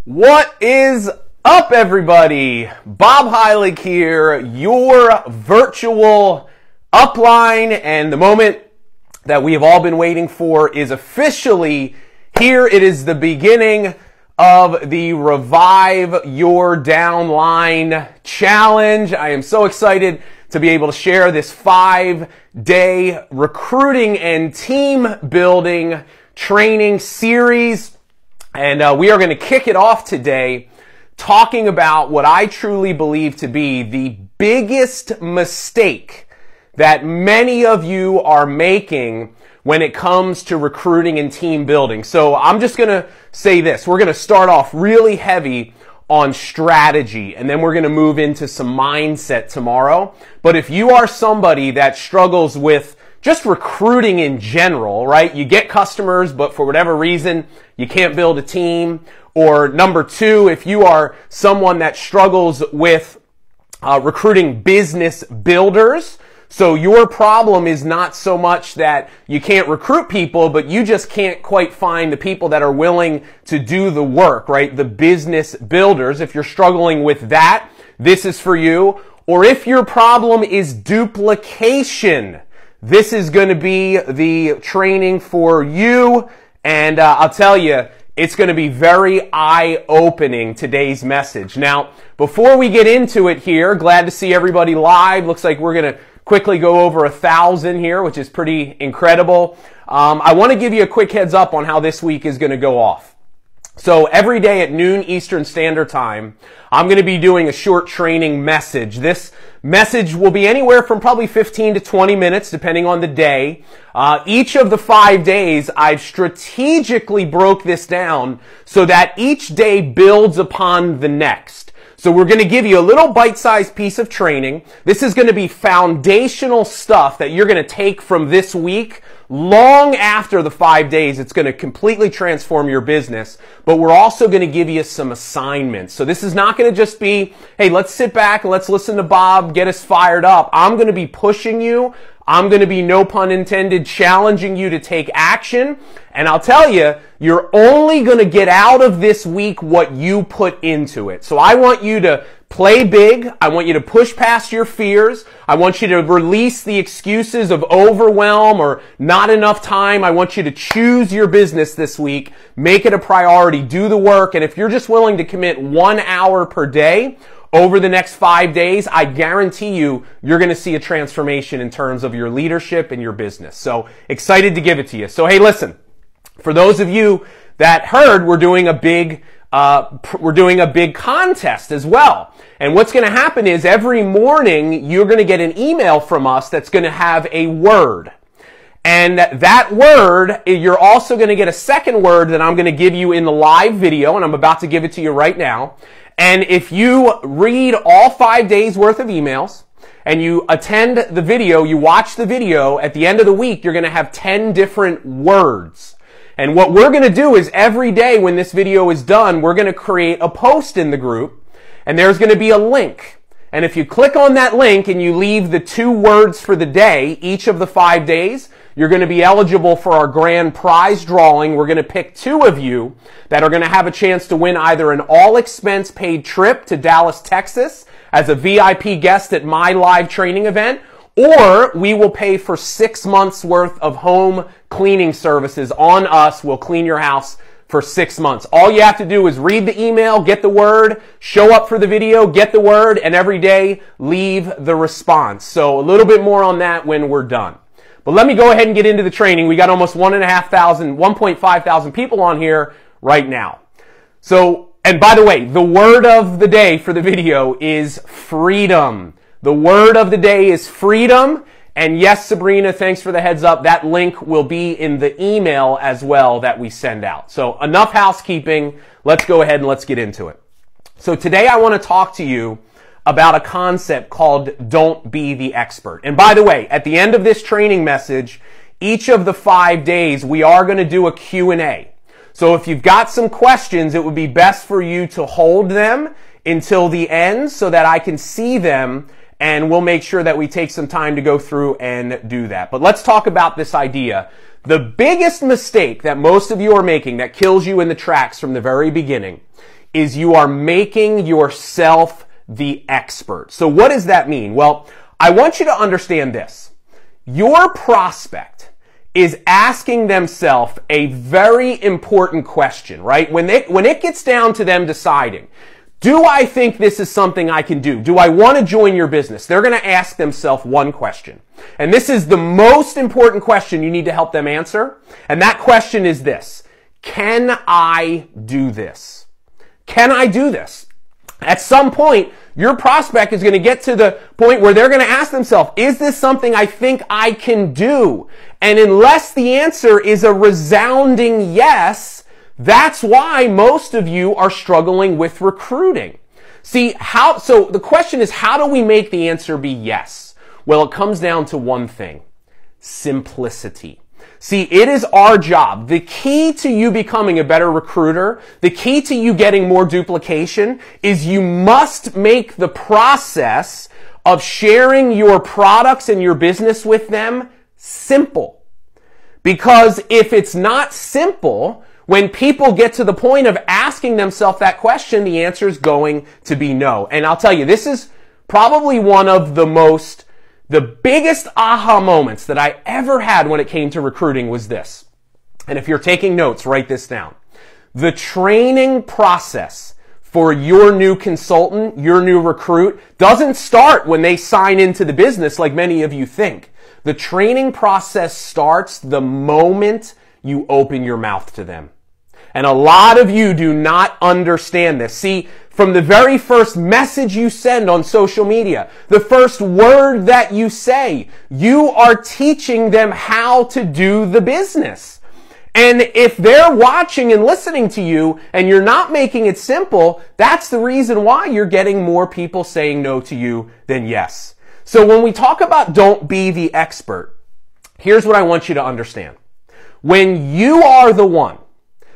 What is up, everybody? Bob Heilig here, your virtual upline, and the moment that we have all been waiting for is officially here. It is the beginning of the Revive Your Downline Challenge. I am so excited to be able to share this 5-day recruiting and team building training series. And we are going to kick it off today talking about what I truly believe to be the biggest mistake that many of you are making when it comes to recruiting and team building. So I'm just going to say this. We're going to start off really heavy on strategy, and then we're going to move into some mindset tomorrow. But if you are somebody that struggles with just recruiting in general, right? You get customers, but for whatever reason, you can't build a team. Or number two, if you are someone that struggles with recruiting business builders, so your problem is not so much that you can't recruit people, but you just can't quite find the people that are willing to do the work, right? The business builders. If you're struggling with that, this is for you. Or if your problem is duplication, this is going to be the training for you, and I'll tell you, it's going to be very eye-opening, today's message. Now, before we get into it here, glad to see everybody live. Looks like we're going to quickly go over 1,000 here, which is pretty incredible. I want to give you a quick heads up on how this week is going to go off. So every day at noon Eastern Standard Time, I'm going to be doing a short training message. This message will be anywhere from probably 15 to 20 minutes, depending on the day. Each of the 5 days, I've strategically broke this down so that each day builds upon the next. So we're going to give you a little bite-sized piece of training. This is going to be foundational stuff that you're going to take from this week. Long after the 5 days, it's going to completely transform your business, but we're also going to give you some assignments. So this is not going to just be, hey, let's sit back and let's listen to Bob, get us fired up. I'm going to be pushing you. I'm going to be, no pun intended, challenging you to take action. And I'll tell you, you're only going to get out of this week what you put into it. So I want you to play big. I want you to push past your fears. I want you to release the excuses of overwhelm or not enough time. I want you to choose your business this week. Make it a priority. Do the work. And if you're just willing to commit 1 hour per day over the next 5 days, I guarantee you, you're going to see a transformation in terms of your leadership and your business. So excited to give it to you. So hey, listen, for those of you that heard, we're doing a big contest as well. And what's going to happen is every morning you're going to get an email from us that's going to have a word. And that word, you're also going to get a second word that I'm going to give you in the live video, and I'm about to give it to you right now. And if you read all 5 days worth of emails and you attend the video, you watch the video, at the end of the week, you're going to have 10 different words. And what we're going to do is every day when this video is done, we're going to create a post in the group, and there's going to be a link. And if you click on that link and you leave the 2 words for the day, each of the 5 days, you're going to be eligible for our grand prize drawing. We're going to pick 2 of you that are going to have a chance to win either an all-expense paid trip to Dallas, Texas as a VIP guest at my live training event, or we will pay for 6 months worth of home cleaning services on us. We'll clean your house for 6 months. All you have to do is read the email, get the word, show up for the video, get the word, and every day leave the response. So a little bit more on that when we're done. But let me go ahead and get into the training. We got almost 1.5 thousand people on here right now. So, and by the way, the word of the day for the video is freedom. The word of the day is freedom. And yes, Sabrina, thanks for the heads up. That link will be in the email as well that we send out. So enough housekeeping. Let's go ahead and let's get into it. So today I want to talk to you about a concept called don't be the expert. And by the way, at the end of this training message, each of the 5 days, we are going to do a Q&A. So if you've got some questions, it would be best for you to hold them until the end so that I can see them, and we'll make sure that we take some time to go through and do that. But let's talk about this idea The biggest mistake that most of you are making that kills you in the tracks from the very beginning is you are making yourself the expert. So what does that mean? Well, I want you to understand this. Your prospect is asking themselves a very important question, right? When it gets down to them deciding, do I think this is something I can do? Do I want to join your business? They're going to ask themselves one question. And this is the most important question you need to help them answer. And that question is this: can I do this? Can I do this? At some point, your prospect is going to get to the point where they're going to ask themselves, is this something I think I can do? And unless the answer is a resounding yes, that's why most of you are struggling with recruiting. See, so the question is, how do we make the answer be yes? Well, it comes down to one thing: simplicity. See, it is our job. The key to you becoming a better recruiter, the key to you getting more duplication, is you must make the process of sharing your products and your business with them simple. Because if it's not simple, when people get to the point of asking themselves that question, the answer is going to be no. And I'll tell you, this is probably one of the biggest aha moments that I ever had when it came to recruiting was this. And if you're taking notes, write this down. The training process for your new consultant, your new recruit, doesn't start when they sign into the business like many of you think. The training process starts the moment you open your mouth to them. And a lot of you do not understand this. See, from the very first message you send on social media, the first word that you say, you are teaching them how to do the business. And if they're watching and listening to you and you're not making it simple, that's the reason why you're getting more people saying no to you than yes. So when we talk about don't be the expert, here's what I want you to understand. When you are the one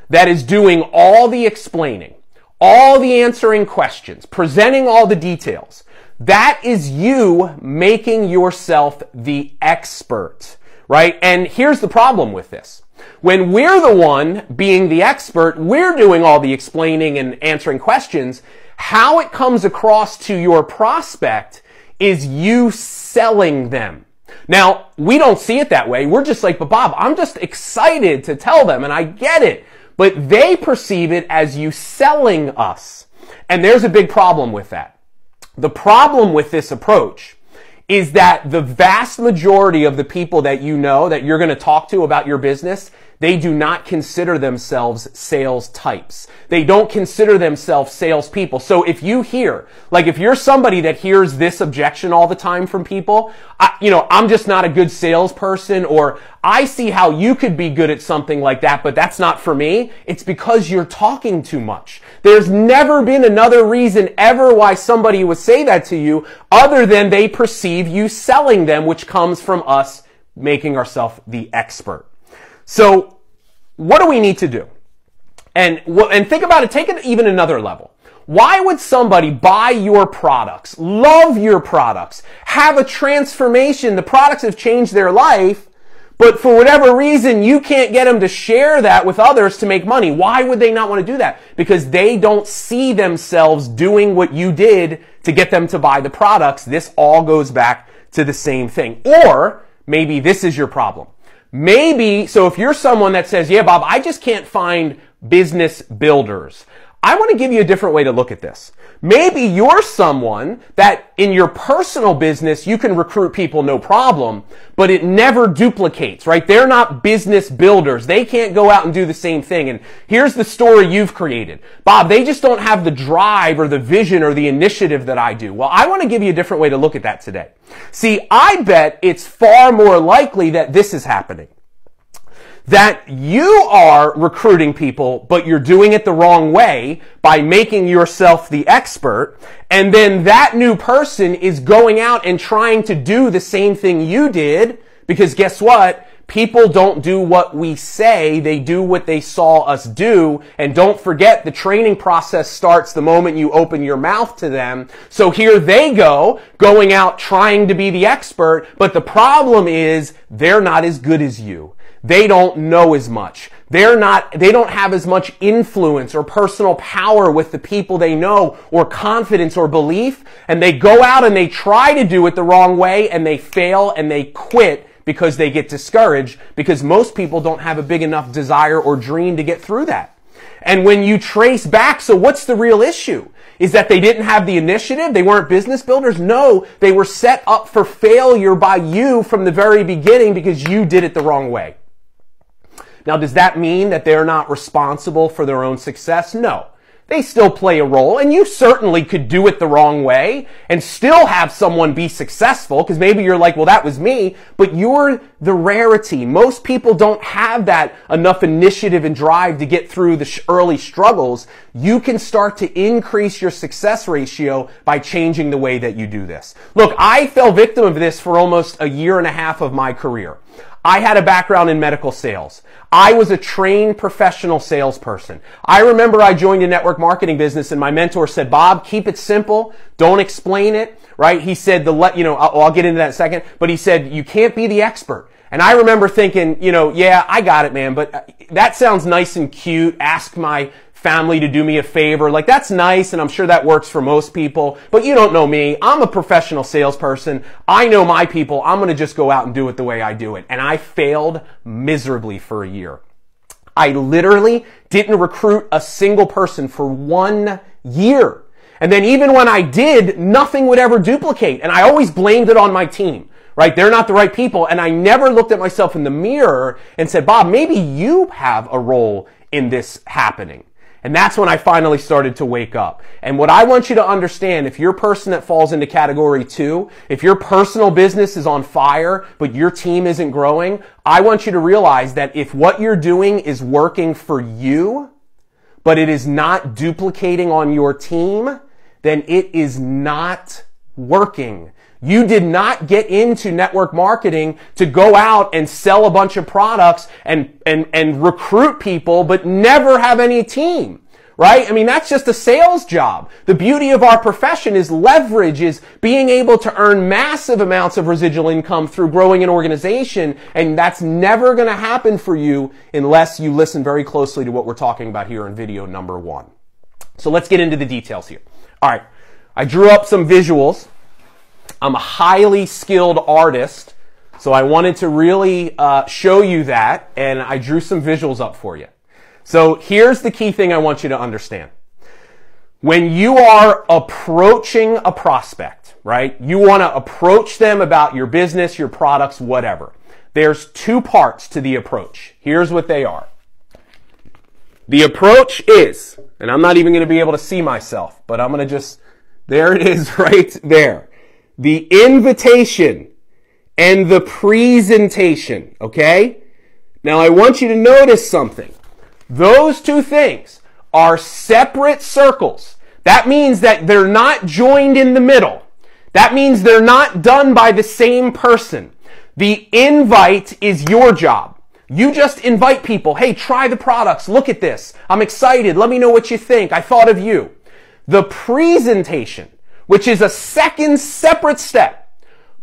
that is doing all the explaining, all the answering questions, presenting all the details, that is you making yourself the expert, right? And here's the problem with this. When we're the one being the expert, we're doing all the explaining and answering questions, how it comes across to your prospect is you selling them. Now, we don't see it that way. We're just like, but Bob, I'm just excited to tell them, and I get it. But they perceive it as you selling us. And there's a big problem with that. The problem with this approach is that the vast majority of the people that you know that you're going to talk to about your business, they do not consider themselves sales types. They don't consider themselves salespeople. So if you hear, like if you're somebody that hears this objection all the time from people, I'm just not a good salesperson, or I see how you could be good at something like that, but that's not for me. It's because you're talking too much. There's never been another reason ever why somebody would say that to you other than they perceive you selling them, which comes from us making ourselves the expert. So what do we need to do? And think about it, take it even another level. Why would somebody buy your products, love your products, have a transformation, the products have changed their life, but for whatever reason, you can't get them to share that with others to make money? Why would they not want to do that? Because they don't see themselves doing what you did to get them to buy the products. This all goes back to the same thing. Or maybe this is your problem. Maybe, so if you're someone that says, yeah, Bob, I just can't find business builders, I want to give you a different way to look at this. Maybe you're someone that in your personal business, you can recruit people no problem, but it never duplicates, right? They're not business builders. They can't go out and do the same thing. And here's the story you've created. Bob, they just don't have the drive or the vision or the initiative that I do. Well, I want to give you a different way to look at that today. See, I bet it's far more likely that this is happening. That you are recruiting people, but you're doing it the wrong way by making yourself the expert, and then that new person is going out and trying to do the same thing you did, because guess what? People don't do what we say, they do what they saw us do, and don't forget the training process starts the moment you open your mouth to them. So here they go, going out trying to be the expert, but the problem is they're not as good as you. they don't know as much. They don't have as much influence or personal power with the people they know, or confidence or belief, and they go out and they try to do it the wrong way and they fail and they quit because they get discouraged, because most people don't have a big enough desire or dream to get through that. And when you trace back, so what's the real issue? Is that they didn't have the initiative? They weren't business builders? No, they were set up for failure by you from the very beginning because you did it the wrong way. Now, does that mean that they're not responsible for their own success? No. They still play a role, and you certainly could do it the wrong way and still have someone be successful, because maybe you're like, well, that was me, but you're the rarity. Most people don't have that enough initiative and drive to get through the early struggles. You can start to increase your success ratio by changing the way that you do this. Look, I fell victim of this for almost a year and a half of my career. I had a background in medical sales. I was a trained professional salesperson. I remember I joined a network marketing business and my mentor said, Bob, keep it simple. Don't explain it, right? He said, I'll get into that in a second, but he said, you can't be the expert. And I remember thinking, yeah, I got it, man, but that sounds nice and cute. Ask my family to do me a favor. Like, that's nice, and I'm sure that works for most people, but you don't know me. I'm a professional salesperson. I know my people. I'm going to just go out and do it the way I do it. And I failed miserably for a year. I literally didn't recruit a single person for 1 year. And then even when I did, nothing would ever duplicate. And I always blamed it on my team, right? They're not the right people. And I never looked at myself in the mirror and said, Bob, maybe you have a role in this happening. And that's when I finally started to wake up. And what I want you to understand, if you're a person that falls into category 2, if your personal business is on fire, but your team isn't growing, I want you to realize that if what you're doing is working for you, but it is not duplicating on your team, then it is not working. You did not get into network marketing to go out and sell a bunch of products and recruit people, but never have any team, right? I mean, that's just a sales job. The beauty of our profession is leverage, is being able to earn massive amounts of residual income through growing an organization, and that's never going to happen for you unless you listen very closely to what we're talking about here in video number 1. So let's get into the details here. All right, I drew up some visuals. I'm a highly skilled artist, so I wanted to really show you that, and I drew some visuals up for you. So here's the key thing I want you to understand. When you are approaching a prospect, right, you want to approach them about your business, your products, whatever. There's 2 parts to the approach. Here's what they are. The approach is, and I'm not even going to be able to see myself, but I'm going to just, there it is right there. The invitation and the presentation, okay? Now I want you to notice something. Those 2 things are separate circles. That means that they're not joined in the middle. That means they're not done by the same person. The invite is your job. You just invite people. Hey, try the products. Look at this. I'm excited. Let me know what you think. I thought of you. The presentation, which is a second separate step,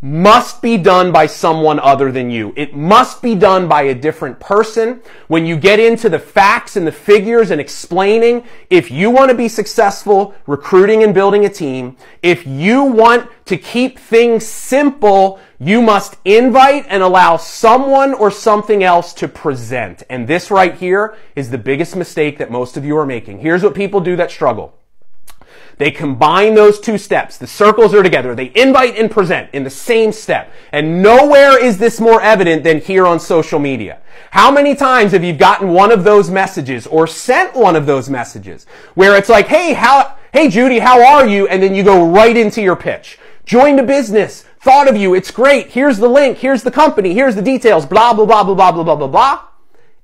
must be done by someone other than you. It must be done by a different person. When you get into the facts and the figures and explaining, if you want to be successful recruiting and building a team, if you want to keep things simple, you must invite and allow someone or something else to present. And this right here is the biggest mistake that most of you are making. Here's what people do that struggle. They combine those 2 steps. The circles are together. They invite and present in the same step. And nowhere is this more evident than here on social media. How many times have you gotten one of those messages or sent one of those messages where it's like, hey Judy, how are you? And then you go right into your pitch. Joined a business. Thought of you. It's great. Here's the link. Here's the company. Here's the details. Blah, blah, blah, blah, blah, blah, blah, blah, blah.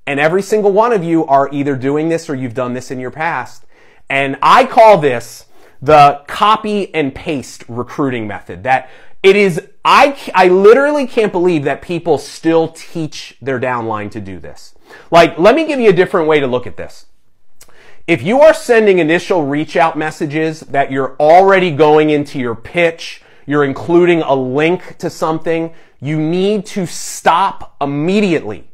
And every single one of you are either doing this or you've done this in your past. And I call this the copy and paste recruiting method. That it is, I literally can't believe that people still teach their downline to do this. Like, let me give you a different way to look at this. If you are sending initial reach out messages that you're already going into your pitch, you're including a link to something, you need to stop immediately.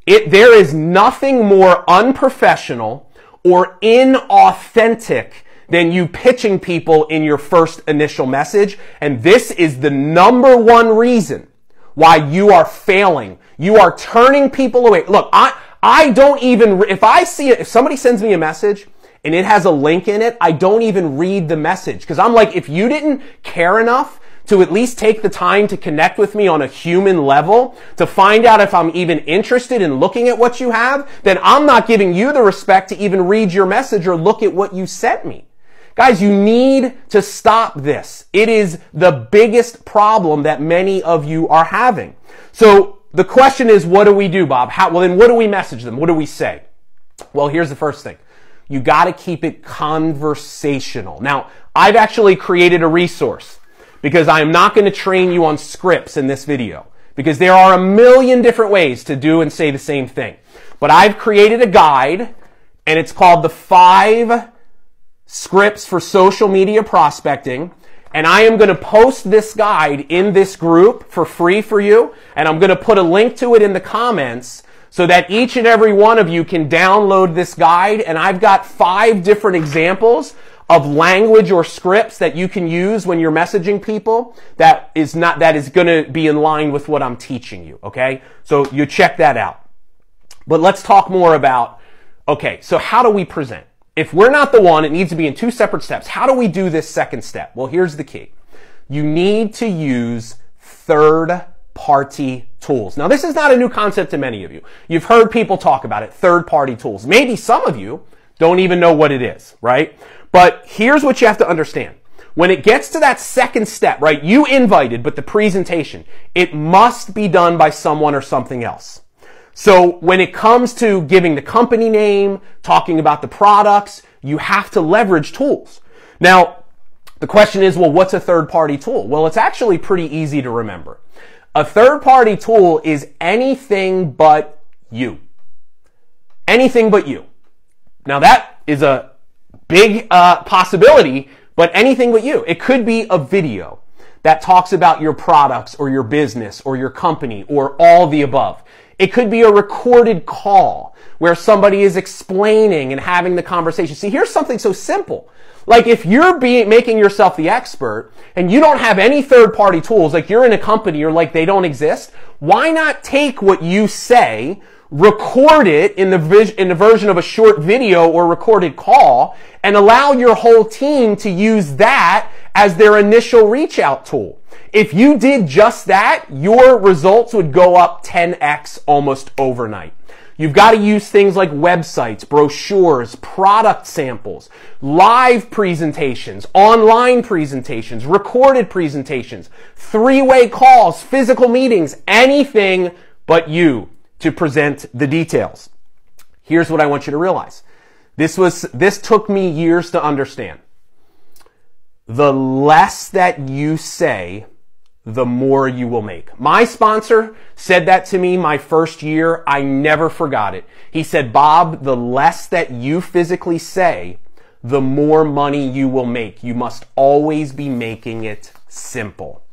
There is nothing more unprofessional or inauthentic than you pitching people in your first initial message. And this is the number one reason why you are failing. You are turning people away. Look, I don't even, if somebody sends me a message and it has a link in it, I don't even read the message. Because I'm like, if you didn't care enough to at least take the time to connect with me on a human level, to find out if I'm even interested in looking at what you have, then I'm not giving you the respect to even read your message or look at what you sent me. Guys, you need to stop this. It is the biggest problem that many of you are having. So the question is, what do we do, Bob? Well, then what do we message them? What do we say? Well, here's the first thing. You got to keep it conversational. Now, I've actually created a resource because I am not going to train you on scripts in this video because there are a million different ways to do and say the same thing. But I've created a guide and it's called the 5 Scripts for Social Media Prospecting. And I am going to post this guide in this group for free for you. And I'm going to put a link to it in the comments so that each and every one of you can download this guide. And I've got 5 different examples of language or scripts that you can use when you're messaging people that is going to be in line with what I'm teaching you. Okay. So you check that out. But let's talk more about, okay, so how do we present? If we're not the one, it needs to be in 2 separate steps. How do we do this second step? Well, here's the key. You need to use third-party tools. Now, this is not a new concept to many of you. You've heard people talk about it, third-party tools. Maybe some of you don't even know what it is, right? But here's what you have to understand. When it gets to that second step, right, you invited, but the presentation, it must be done by someone or something else. So when it comes to giving the company name, talking about the products, you have to leverage tools. Now, the question is, well, what's a third-party tool? Well, it's actually pretty easy to remember. A third-party tool is anything but you. Anything but you. Now, that is a big possibility, but anything but you. It could be a video that talks about your products or your business or your company or all the above. It could be a recorded call where somebody is explaining and having the conversation. See, here's something so simple. Like if you're making yourself the expert and you don't have any third-party tools, like you're in a company or like they don't exist, why not take what you say, record it in the version of a short video or recorded call and allow your whole team to use that as their initial reach out tool? If you did just that, your results would go up 10x almost overnight. You've got to use things like websites, brochures, product samples, live presentations, online presentations, recorded presentations, 3-way calls, physical meetings, anything but you to present the details. Here's what I want you to realize. This took me years to understand. The less that you say, the more you will make. My sponsor said that to me my first year. I never forgot it. He said, Bob, the less that you physically say, the more money you will make. You must always be making it simple.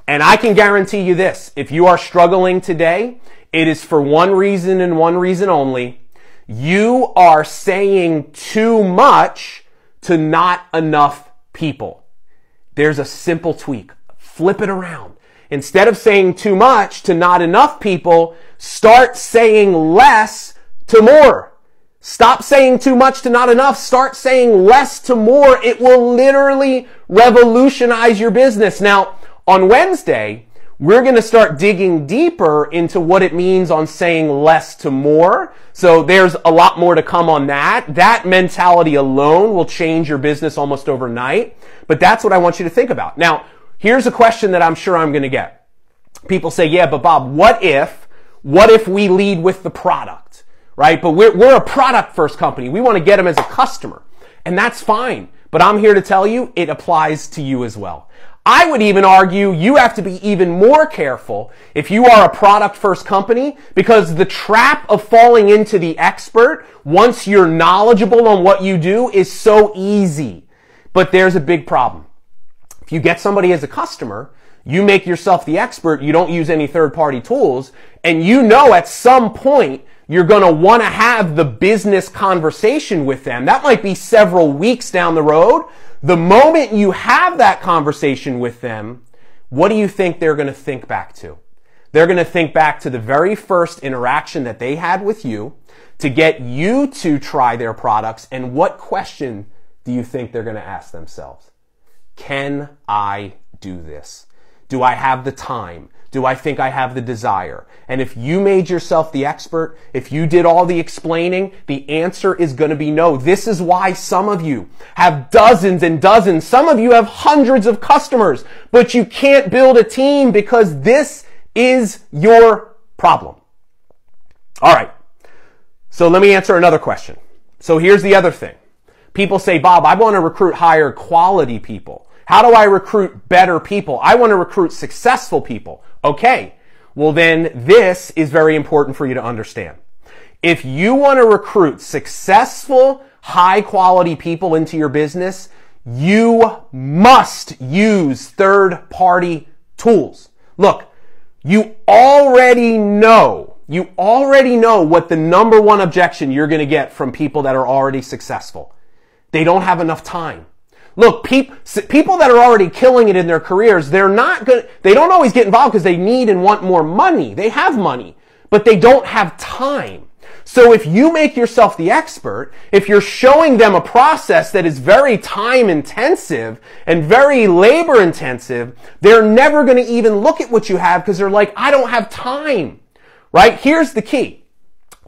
And I can guarantee you this. If you are struggling today, it is for one reason and one reason only. You are saying too much to not enough people. There's a simple tweak. Flip it around. Instead of saying too much to not enough people, start saying less to more. Stop saying too much to not enough. Start saying less to more. It will literally revolutionize your business. Now, on Wednesday, we're going to start digging deeper into what it means on saying less to more. So there's a lot more to come on that. That mentality alone will change your business almost overnight. But that's what I want you to think about. Now, here's a question that I'm sure I'm going to get. People say, yeah, but Bob, what if we lead with the product, right? But we're a product first company. We want to get them as a customer. And that's fine. But I'm here to tell you it applies to you as well. I would even argue you have to be even more careful if you are a product first company, because the trap of falling into the expert once you're knowledgeable on what you do is so easy. But there's a big problem. If you get somebody as a customer, you make yourself the expert, you don't use any third-party tools, and you know at some point you're going to want to have the business conversation with them. That might be several weeks down the road. The moment you have that conversation with them, what do you think they're going to think back to? They're going to think back to the very first interaction that they had with you to get you to try their products. And what question do you think they're going to ask themselves? Can I do this? Do I have the time? Do I think I have the desire? And if you made yourself the expert, if you did all the explaining, the answer is going to be no. This is why some of you have dozens and dozens. Some of you have hundreds of customers, but you can't build a team because this is your problem. All right. So let me answer another question. So here's the other thing. People say, Bob, I want to recruit higher quality people. How do I recruit better people? I want to recruit successful people. Okay, well then this is very important for you to understand. If you want to recruit successful, high quality people into your business, you must use third-party tools. Look, you already know what the number one objection you're going to get from people that are already successful. They don't have enough time. Look, people that are already killing it in their careers, they don't always get involved because they need and want more money. They have money, but they don't have time. So if you make yourself the expert, if you're showing them a process that is very time intensive and very labor intensive, they're never going to even look at what you have because they're like, I don't have time, right? Here's the key.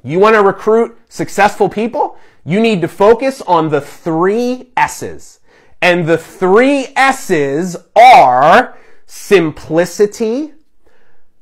You want to recruit successful people? You need to focus on the 3 S's. And the 3 S's are simplicity,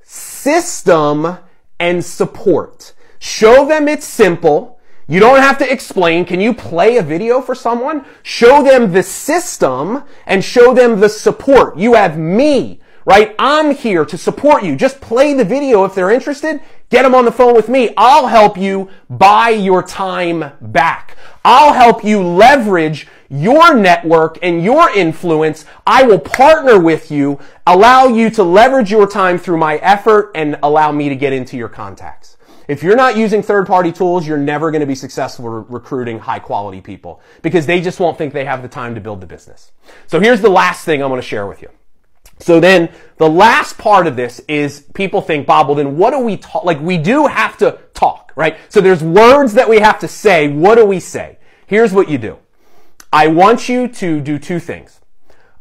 system, and support. Show them it's simple. You don't have to explain. Can you play a video for someone? Show them the system and show them the support. You have me, right? I'm here to support you. Just play the video if they're interested. Get them on the phone with me. I'll help you buy your time back. I'll help you leverage your network and your influence. I will partner with you, allow you to leverage your time through my effort, and allow me to get into your contacts. If you're not using third-party tools, you're never going to be successful recruiting high-quality people because they just won't think they have the time to build the business. So here's the last thing I want to share with you. So then the last part of this is people think, Bob, well then what do we talk? Like we do have to talk, right? So there's words that we have to say. What do we say? Here's what you do. I want you to do 2 things.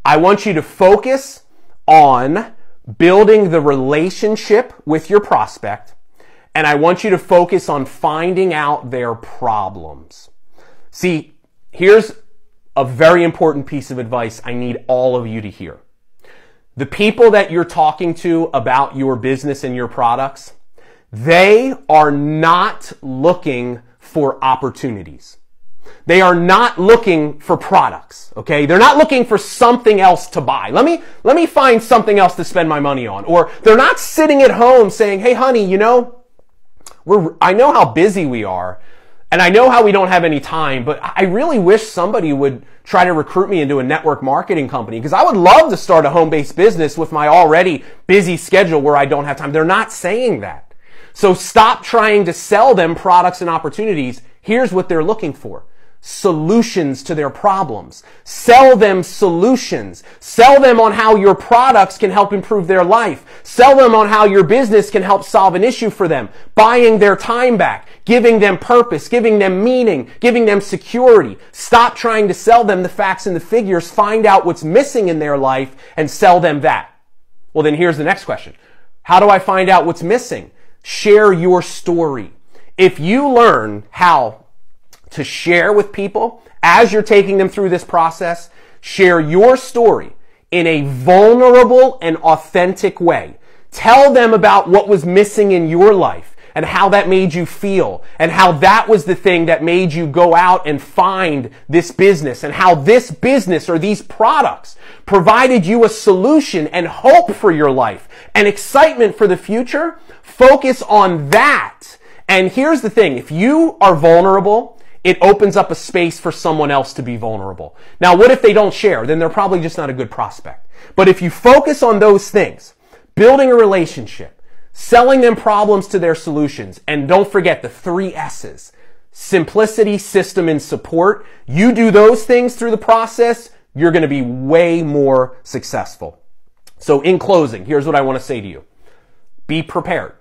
I want you to focus on building the relationship with your prospect, and I want you to focus on finding out their problems. See, here's a very important piece of advice I need all of you to hear. The people that you're talking to about your business and your products, they are not looking for opportunities. They are not looking for products, okay? They're not looking for something else to buy. Let me find something else to spend my money on. Or they're not sitting at home saying, hey honey, you know, I know how busy we are and I know how we don't have any time, but I really wish somebody would try to recruit me into a network marketing company because I would love to start a home-based business with my already busy schedule where I don't have time. They're not saying that. So stop trying to sell them products and opportunities. Here's what they're looking for. Solutions to their problems. Sell them solutions. Sell them on how your products can help improve their life. Sell them on how your business can help solve an issue for them. Buying their time back. Giving them purpose. Giving them meaning. Giving them security. Stop trying to sell them the facts and the figures. Find out what's missing in their life and sell them that. Well, then here's the next question. How do I find out what's missing? Share your story. If you learn how to share with people as you're taking them through this process, share your story in a vulnerable and authentic way. Tell them about what was missing in your life and how that made you feel and how that was the thing that made you go out and find this business and how this business or these products provided you a solution and hope for your life and excitement for the future. Focus on that. And here's the thing. If you are vulnerable, it opens up a space for someone else to be vulnerable. Now, what if they don't share? Then they're probably just not a good prospect. But if you focus on those things, building a relationship, selling them problems to their solutions. And don't forget the 3 S's. Simplicity, system, and support. You do those things through the process, you're going to be way more successful. So in closing, here's what I want to say to you. Be prepared,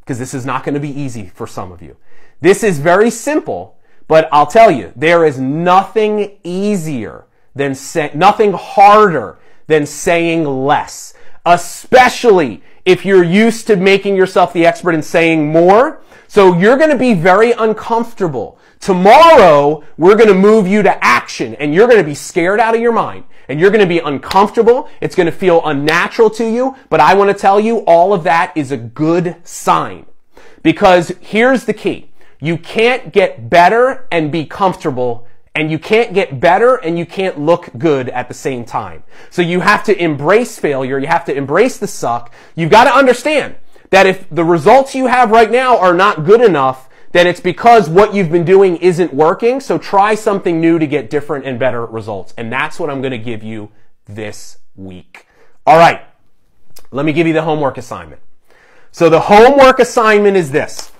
because this is not going to be easy for some of you. This is very simple, but I'll tell you, there is nothing easier than nothing harder than saying less, especially if you're used to making yourself the expert and saying more. So you're going to be very uncomfortable. Tomorrow, we're going to move you to action, and you're going to be scared out of your mind, and you're going to be uncomfortable. It's going to feel unnatural to you, but I want to tell you all of that is a good sign, because here's the key. You can't get better and be comfortable, and you can't get better and you can't look good at the same time. So you have to embrace failure. You have to embrace the suck. You've got to understand that if the results you have right now are not good enough, then it's because what you've been doing isn't working. So try something new to get different and better results. And that's what I'm going to give you this week. All right. Let me give you the homework assignment. So the homework assignment is this.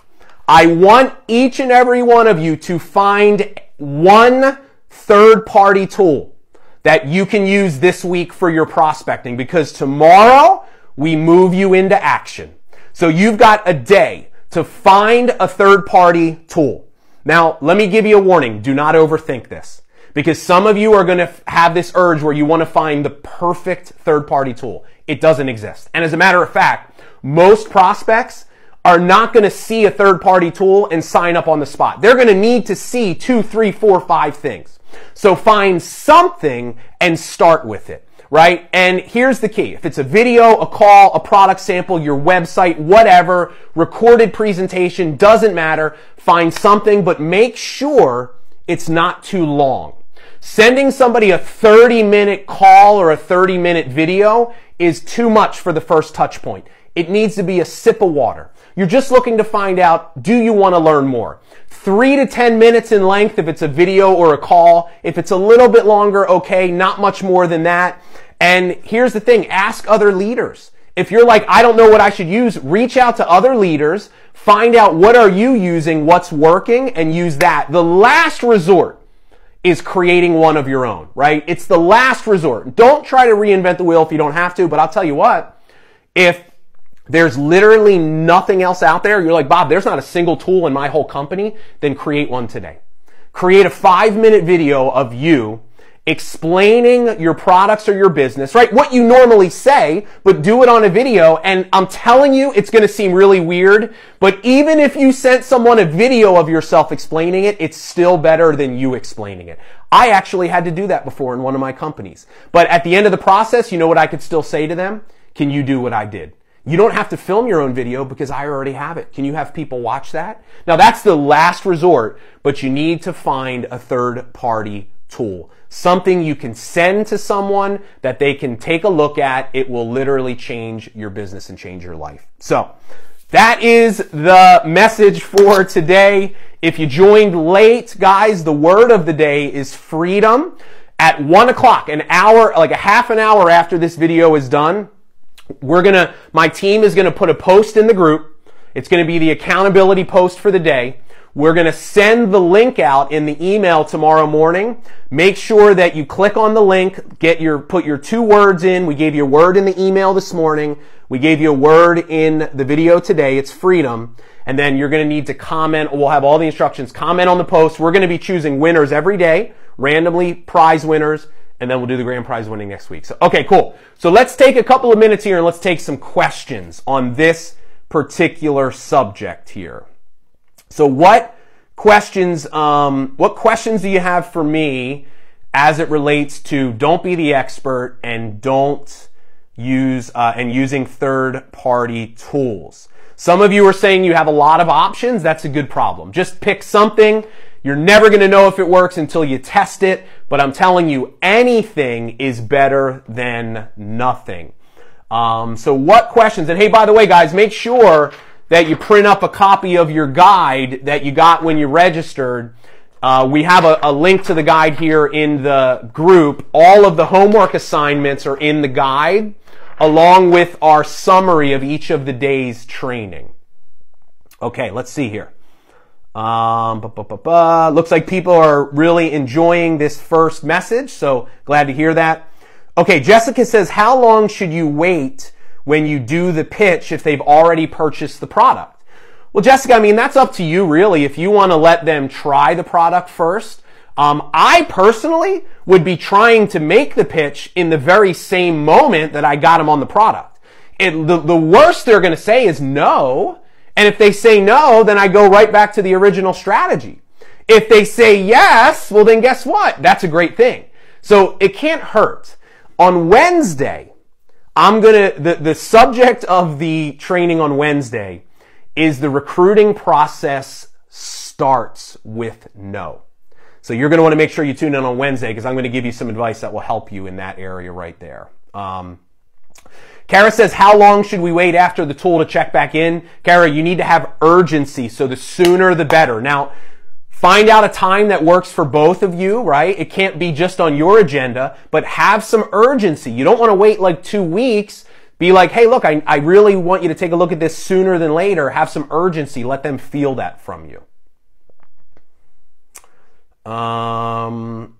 I want each and every one of you to find one third-party tool that you can use this week for your prospecting, because tomorrow we move you into action. So you've got a day to find a third-party tool. Now, let me give you a warning. Do not overthink this, because some of you are going to have this urge where you want to find the perfect third-party tool. It doesn't exist. And as a matter of fact, most prospects are not going to see a third-party tool and sign up on the spot. They're going to need to see 2, 3, 4, 5 things. So find something and start with it. Right? And here's the key. If it's a video, a call, a product sample, your website, whatever, recorded presentation, doesn't matter. Find something, but make sure it's not too long. Sending somebody a 30-minute call or a 30-minute video is too much for the first touch point. It needs to be a sip of water. You're just looking to find out, do you want to learn more? 3 to 10 minutes in length if it's a video or a call. If it's a little bit longer, okay, not much more than that. And here's the thing, ask other leaders. If you're like, I don't know what I should use, reach out to other leaders, find out what are you using, what's working, and use that. The last resort is creating one of your own, right? It's the last resort. Don't try to reinvent the wheel if you don't have to, but I'll tell you what, if there's literally nothing else out there, you're like, Bob, there's not a single tool in my whole company, then create one today. Create a 5-minute video of you explaining your products or your business, right? What you normally say, but do it on a video. And I'm telling you, it's going to seem really weird, but even if you sent someone a video of yourself explaining it, it's still better than you explaining it. I actually had to do that before in one of my companies. But at the end of the process, you know what I could still say to them? Can you do what I did? You don't have to film your own video because I already have it. Can you have people watch that? Now that's the last resort, but you need to find a third-party tool. Something you can send to someone that they can take a look at. It will literally change your business and change your life. So that is the message for today. If you joined late, guys, the word of the day is freedom. At 1 o'clock, an hour, like a half an hour after this video is done, my team is going to put a post in the group. It's going to be the accountability post for the day. We're going to send the link out in the email tomorrow morning. Make sure that you click on the link, put your 2 words in. We gave you a word in the email this morning. We gave you a word in the video today. It's freedom. And then you're going to need to comment. We'll have all the instructions. Comment on the post. We're going to be choosing winners every day, randomly prize winners, and then we'll do the grand prize winning next week. So, okay, cool. So let's take a couple of minutes here and let's take some questions on this particular subject here. So what questions do you have for me as it relates to don't be the expert and don't use, and using third-party tools? Some of you are saying you have a lot of options. That's a good problem. Just pick something. You're never going to know if it works until you test it, but I'm telling you, anything is better than nothing. So what questions? And hey, by the way, guys, make sure that you print up a copy of your guide that you got when you registered. We have a link to the guide here in the group. All of the homework assignments are in the guide. along with our summary of each of the day's training. Okay, let's see here. Looks like people are really enjoying this first message, so glad to hear that. Okay, Jessica says, how long should you wait when you do the pitch if they've already purchased the product? Well, Jessica, I mean, that's up to you really if you want to let them try the product first. I personally would be trying to make the pitch in the very same moment that I got them on the product. The worst they're going to say is no. And if they say no, then I go right back to the original strategy. If they say yes, well then guess what? That's a great thing. So it can't hurt. On Wednesday, the subject of the training on Wednesday is the recruiting process starts with no. So you're going to want to make sure you tune in on Wednesday because I'm going to give you some advice that will help you in that area right there. Kara says, how long should we wait after the tool to check back in? Kara, you need to have urgency, so the sooner the better. Now, find out a time that works for both of you, right? It can't be just on your agenda, but have some urgency. You don't want to wait like 2 weeks. Be like, hey, look, I really want you to take a look at this sooner than later. Have some urgency. Let them feel that from you.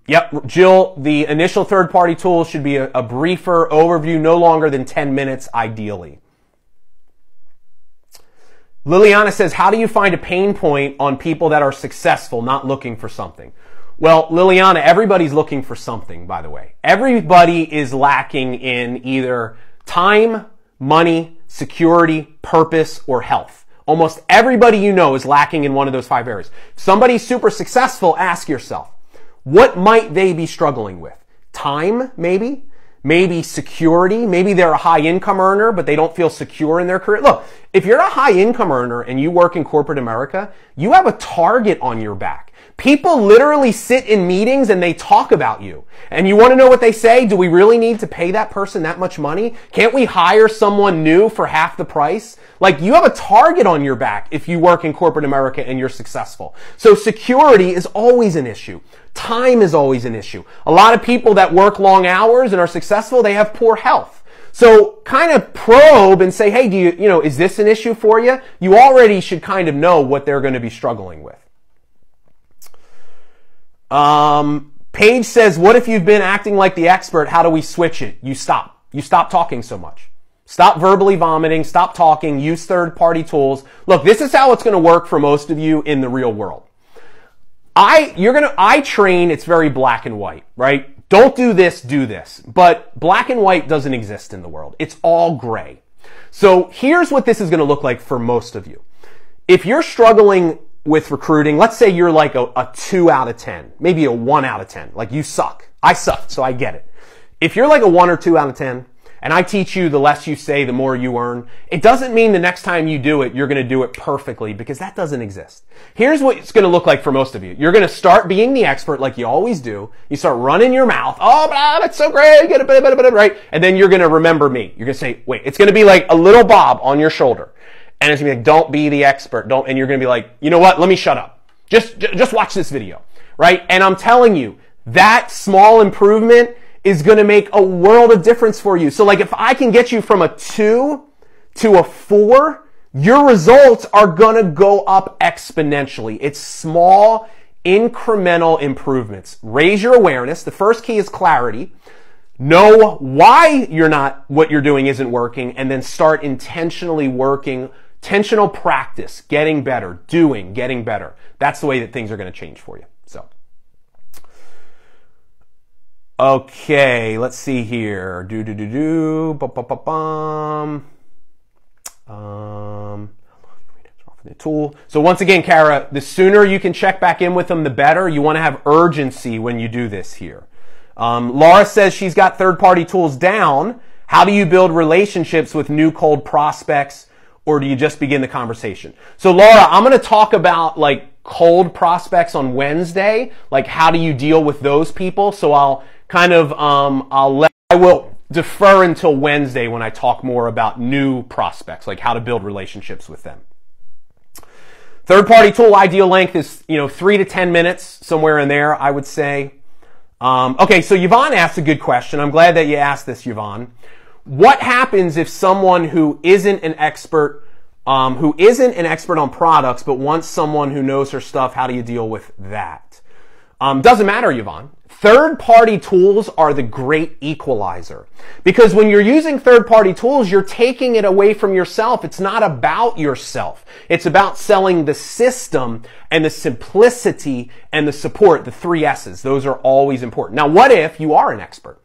Yep, Jill, the initial third-party tool should be a briefer overview, no longer than 10 minutes, ideally. Liliana says, how do you find a pain point on people that are successful, not looking for something? Well, Liliana, everybody's looking for something, by the way. Everybody is lacking in either time, money, security, purpose, or health. Almost everybody you know is lacking in one of those 5 areas. If somebody's super successful, ask yourself, what might they be struggling with? Time, maybe? Maybe security? Maybe they're a high income earner, but they don't feel secure in their career. Look, if you're a high income earner and you work in corporate America, you have a target on your back. People literally sit in meetings and they talk about you. And you want to know what they say? Do we really need to pay that person that much money? Can't we hire someone new for half the price? Like, you have a target on your back if you work in corporate America and you're successful. So security is always an issue. Time is always an issue. A lot of people that work long hours and are successful, they have poor health. So kind of probe and say, hey, is this an issue for you? You already should kind of know what they're going to be struggling with. Paige says, what if you've been acting like the expert? How do we switch it? You stop. You stop talking so much. Stop verbally vomiting. Stop talking. Use third-party tools. Look, this is how it's going to work for most of you in the real world. I train, it's very black and white, right? Don't do this, do this. But black and white doesn't exist in the world. It's all gray. So here's what this is going to look like for most of you. If you're struggling with recruiting, let's say you're like a 2 out of 10, maybe a 1 out of 10. Like, you suck. I suck, so I get it. If you're like a 1 or 2 out of 10, and I teach you the less you say, the more you earn, it doesn't mean the next time you do it, you're going to do it perfectly, because that doesn't exist. Here's what it's going to look like for most of you. You're going to start being the expert like you always do. You start running your mouth. Oh, that's so great. Get it, right? And then you're going to remember me. You're going to say, wait, it's going to be like a little Bob on your shoulder. And it's going to be like, don't be the expert. And you're going to be like, you know what? Let me shut up. Just watch this video, right? And I'm telling you, that small improvement is going to make a world of difference for you. So like, if I can get you from a 2 to a 4, your results are going to go up exponentially. It's small, incremental improvements. Raise your awareness. The first key is clarity. Know why what you're doing isn't working, and then start intentionally working. Intentional practice, getting better, getting better. That's the way that things are going to change for you. So, okay, let's see here. The tool. So once again, Kara, the sooner you can check back in with them, the better. You want to have urgency when you do this here. Laura says she's got third-party tools down. How do you build relationships with new cold prospects? Or do you just begin the conversation? So Laura, I'm going to talk about like cold prospects on Wednesday. Like, how do you deal with those people? So I'll kind of, I will defer until Wednesday when I talk more about new prospects, like how to build relationships with them. Third-party tool ideal length is, 3 to 10 minutes, somewhere in there, I would say. Okay, so Yvonne asked a good question. I'm glad that you asked this, Yvonne. what happens if someone who isn't an expert on products, but wants someone who knows her stuff? How do you deal with that? Doesn't matter, Yvonne. Third-party tools are the great equalizer. Because when you're using third-party tools, you're taking it away from yourself. It's not about yourself. It's about selling the system and the simplicity and the support, the 3 S's. Those are always important. Now, what if you are an expert?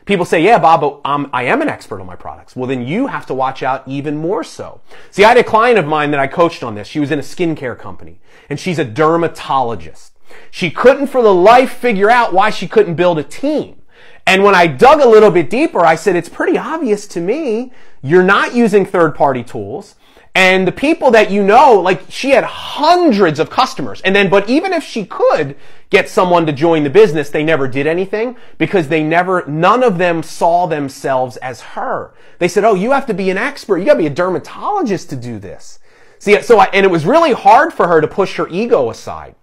People say, yeah, Bob, but I am an expert on my products. Well, then you have to watch out even more so. See, I had a client of mine that I coached on this. She was in a skincare company, and she's a dermatologist. She couldn't for the life figure out why she couldn't build a team. And when I dug a little bit deeper, I said, it's pretty obvious to me you're not using third-party tools. And the people that you know, like she had hundreds of customers. But even if she could get someone to join the business, they never did anything because none of them saw themselves as her. They said, oh, you have to be an expert. You got to be a dermatologist to do this. See, and it was really hard for her to push her ego aside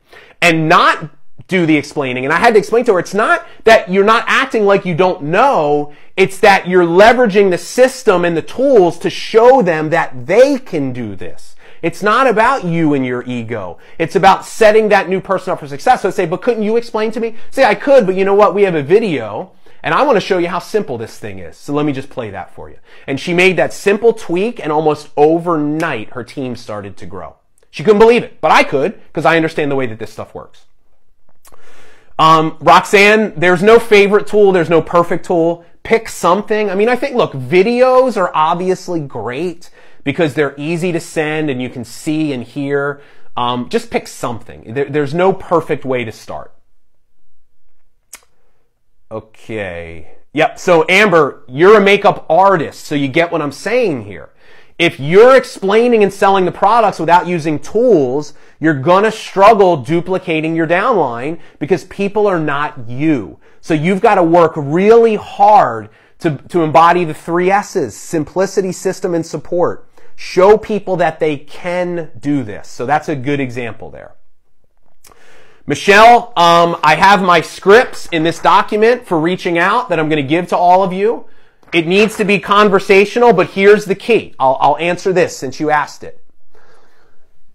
and not do the explaining. And I had to explain to her, it's not that you're not acting like you don't know, it's that you're leveraging the system and the tools to show them that they can do this. It's not about you and your ego. It's about setting that new person up for success. So I say, but couldn't you explain to me? Say, I could, but you know what? We have a video and I want to show you how simple this thing is. So let me just play that for you. And she made that simple tweak, and almost overnight her team started to grow. She couldn't believe it, but I could because I understand the way that this stuff works. Roxanne, there's no favorite tool. There's no perfect tool. Pick something. I mean, I think, look, videos are obviously great because they're easy to send and you can see and hear. Just pick something. There's no perfect way to start. Okay. Yep. So Amber, you're a makeup artist, so you get what I'm saying here. If you're explaining and selling the products without using tools, you're going to struggle duplicating your downline because people are not you. So you've got to work really hard to embody the 3 S's, simplicity, system, and support. Show people that they can do this. So that's a good example there. Michelle, I have my scripts in this document for reaching out that I'm going to give to all of you. It needs to be conversational, but here's the key. I'll answer this since you asked it.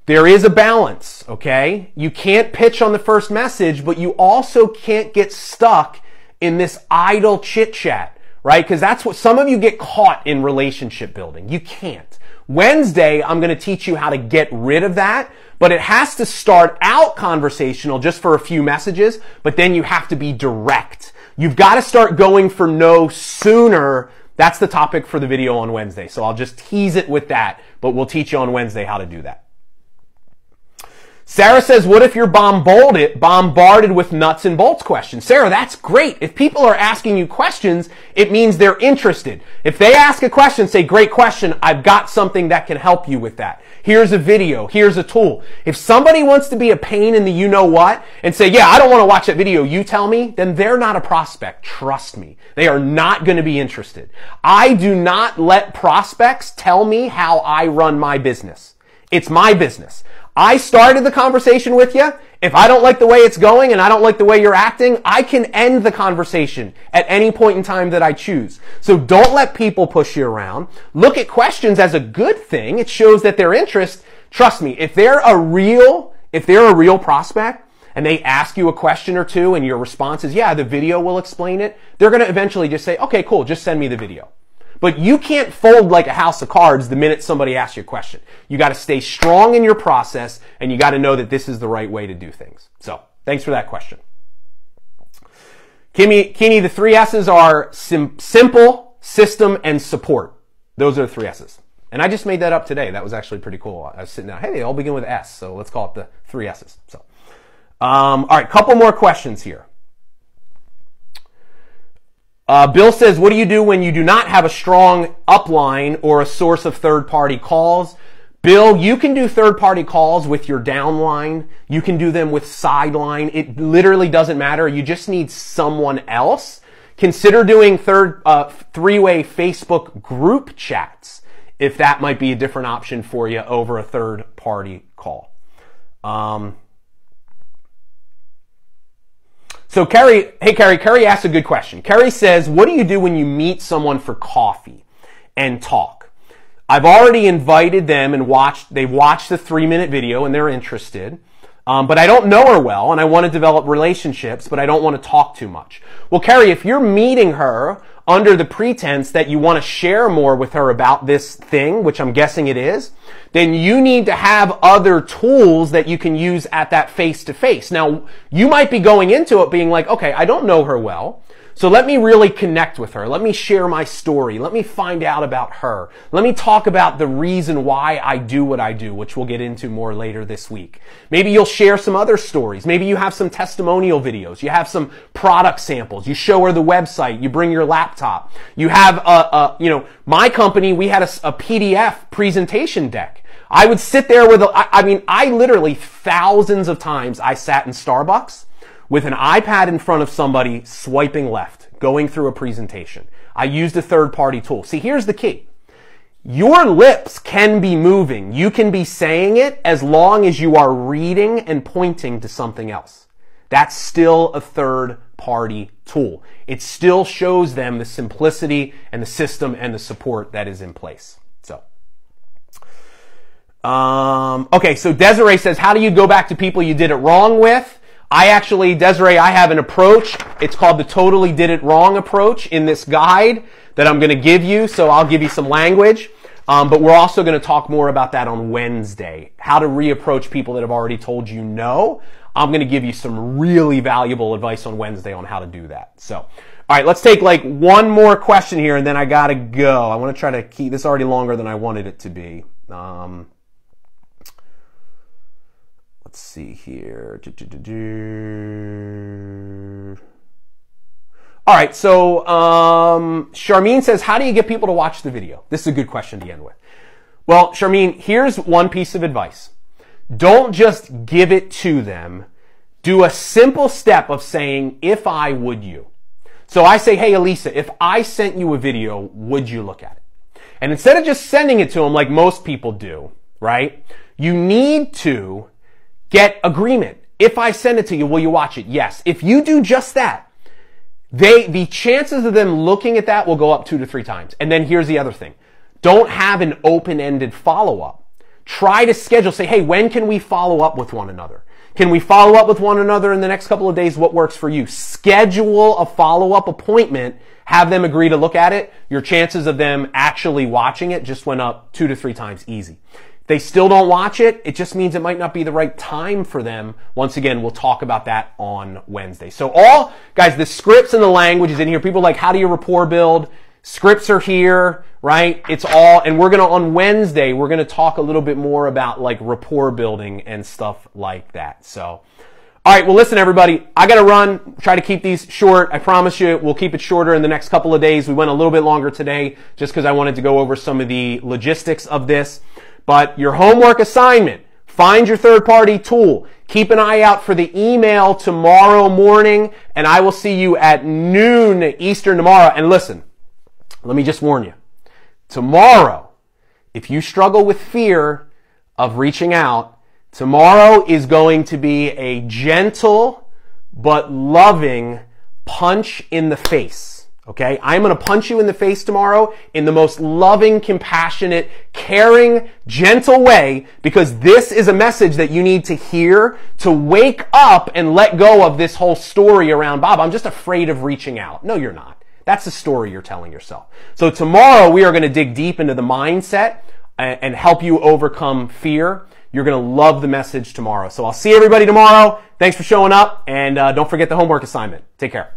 There is a balance, okay? You can't pitch on the first message, but you also can't get stuck in this idle chit-chat, right? Because that's what some of you get caught in relationship building. You can't. Wednesday, I'm going to teach you how to get rid of that, but it has to start out conversational just for a few messages, but then you have to be direct. You've got to start going for no sooner. That's the topic for the video on Wednesday. So I'll just tease it with that, but we'll teach you on Wednesday how to do that. Sarah says, what if you're bombarded with nuts and bolts questions? Sarah, that's great. If people are asking you questions, it means they're interested. If they ask a question, say, great question, I've got something that can help you with that. Here's a video. Here's a tool. If somebody wants to be a pain in the you-know-what and say, yeah, I don't want to watch that video, you tell me, then they're not a prospect. Trust me. They are not going to be interested. I do not let prospects tell me how I run my business. It's my business. I started the conversation with you. If I don't like the way it's going and I don't like the way you're acting, I can end the conversation at any point in time that I choose. So don't let people push you around. Look at questions as a good thing. It shows that their interest. Trust me, if they're a real prospect and they ask you a question or two and your response is, yeah, the video will explain it, they're going to eventually just say, okay, cool, just send me the video. But you can't fold like a house of cards the minute somebody asks you a question. You got to stay strong in your process, and you got to know that this is the right way to do things. So, thanks for that question. Kini, the 3 S's are simple, system, and support. Those are the 3 S's. And I just made that up today. That was actually pretty cool. I was sitting down, hey, they all begin with S, so let's call it the 3 S's. So, all right, couple more questions here. Bill says, what do you do when you do not have a strong upline or a source of third-party calls? Bill, you can do third-party calls with your downline. You can do them with sideline. It literally doesn't matter. You just need someone else. Consider doing three-way Facebook group chats if that might be a different option for you over a third-party call. So Carrie asks a good question. Carrie says, what do you do when you meet someone for coffee? and talk. I've already invited them and they've watched the 3-minute video and they're interested. But I don't know her well and I want to develop relationships, but I don't want to talk too much. Well, Carrie, if you're meeting her under the pretense that you want to share more with her about this thing, which I'm guessing it is, then you need to have other tools that you can use at that face-to-face. Now, you might be going into it being like, okay, I don't know her well, so let me really connect with her. Let me share my story. Let me find out about her. Let me talk about the reason why I do what I do, which we'll get into more later this week. Maybe you'll share some other stories. Maybe you have some testimonial videos. You have some product samples. You show her the website. You bring your laptop. You have my company, we had a PDF presentation deck. I would sit there with, I literally thousands of times I sat in Starbucks with an iPad in front of somebody swiping left, going through a presentation. I used a third-party tool. See, here's the key. Your lips can be moving. You can be saying it as long as you are reading and pointing to something else. That's still a third-party tool. It still shows them the simplicity and the system and the support that is in place. Okay, so Desiree says, how do you go back to people you did it wrong with? Desiree, I have an approach. It's called the Totally Did It Wrong approach in this guide that I'm going to give you. So I'll give you some language. But we're also going to talk more about that on Wednesday. How to reapproach people that have already told you no. I'm going to give you some really valuable advice on Wednesday on how to do that. So, all right, let's take like one more question here and then I got to go. I want to try to keep this already longer than I wanted it to be. Let's see here. All right, so Charmine says, how do you get people to watch the video? This is a good question to end with. Well, Charmine, here's one piece of advice. Don't just give it to them. Do a simple step of saying, if I, would you? So I say, hey, Elisa, if I sent you a video, would you look at it? And instead of just sending it to them like most people do, right? You need to get agreement. If I send it to you, will you watch it? Yes. If you do just that, the chances of them looking at that will go up 2 to 3 times. And then here's the other thing. Don't have an open-ended follow-up. Try to schedule, say, hey, when can we follow up with one another? Can we follow up with one another in the next couple of days? What works for you? Schedule a follow-up appointment. Have them agree to look at it. Your chances of them actually watching it just went up 2 to 3 times easy. If they still don't watch it, it just means it might not be the right time for them. Once again, we'll talk about that on Wednesday. So guys, the scripts and the language is in here. People are like, how do you rapport build? Scripts are here, right? It's all, and on Wednesday, we're going to talk a little bit more about like rapport building and stuff like that. So, all right, well, listen, everybody, I got to run, try to keep these short. I promise you we'll keep it shorter in the next couple of days. We went a little bit longer today just because I wanted to go over some of the logistics of this. But your homework assignment, find your third-party tool. Keep an eye out for the email tomorrow morning, and I will see you at noon Eastern tomorrow. And listen, let me just warn you. Tomorrow, if you struggle with fear of reaching out, tomorrow is going to be a gentle but loving punch in the face. Okay? I'm going to punch you in the face tomorrow in the most loving, compassionate, caring, gentle way, because this is a message that you need to hear to wake up and let go of this whole story around, Bob, I'm just afraid of reaching out. No, you're not. That's the story you're telling yourself. So tomorrow we are going to dig deep into the mindset and help you overcome fear. You're going to love the message tomorrow. So I'll see everybody tomorrow. Thanks for showing up, and don't forget the homework assignment. Take care.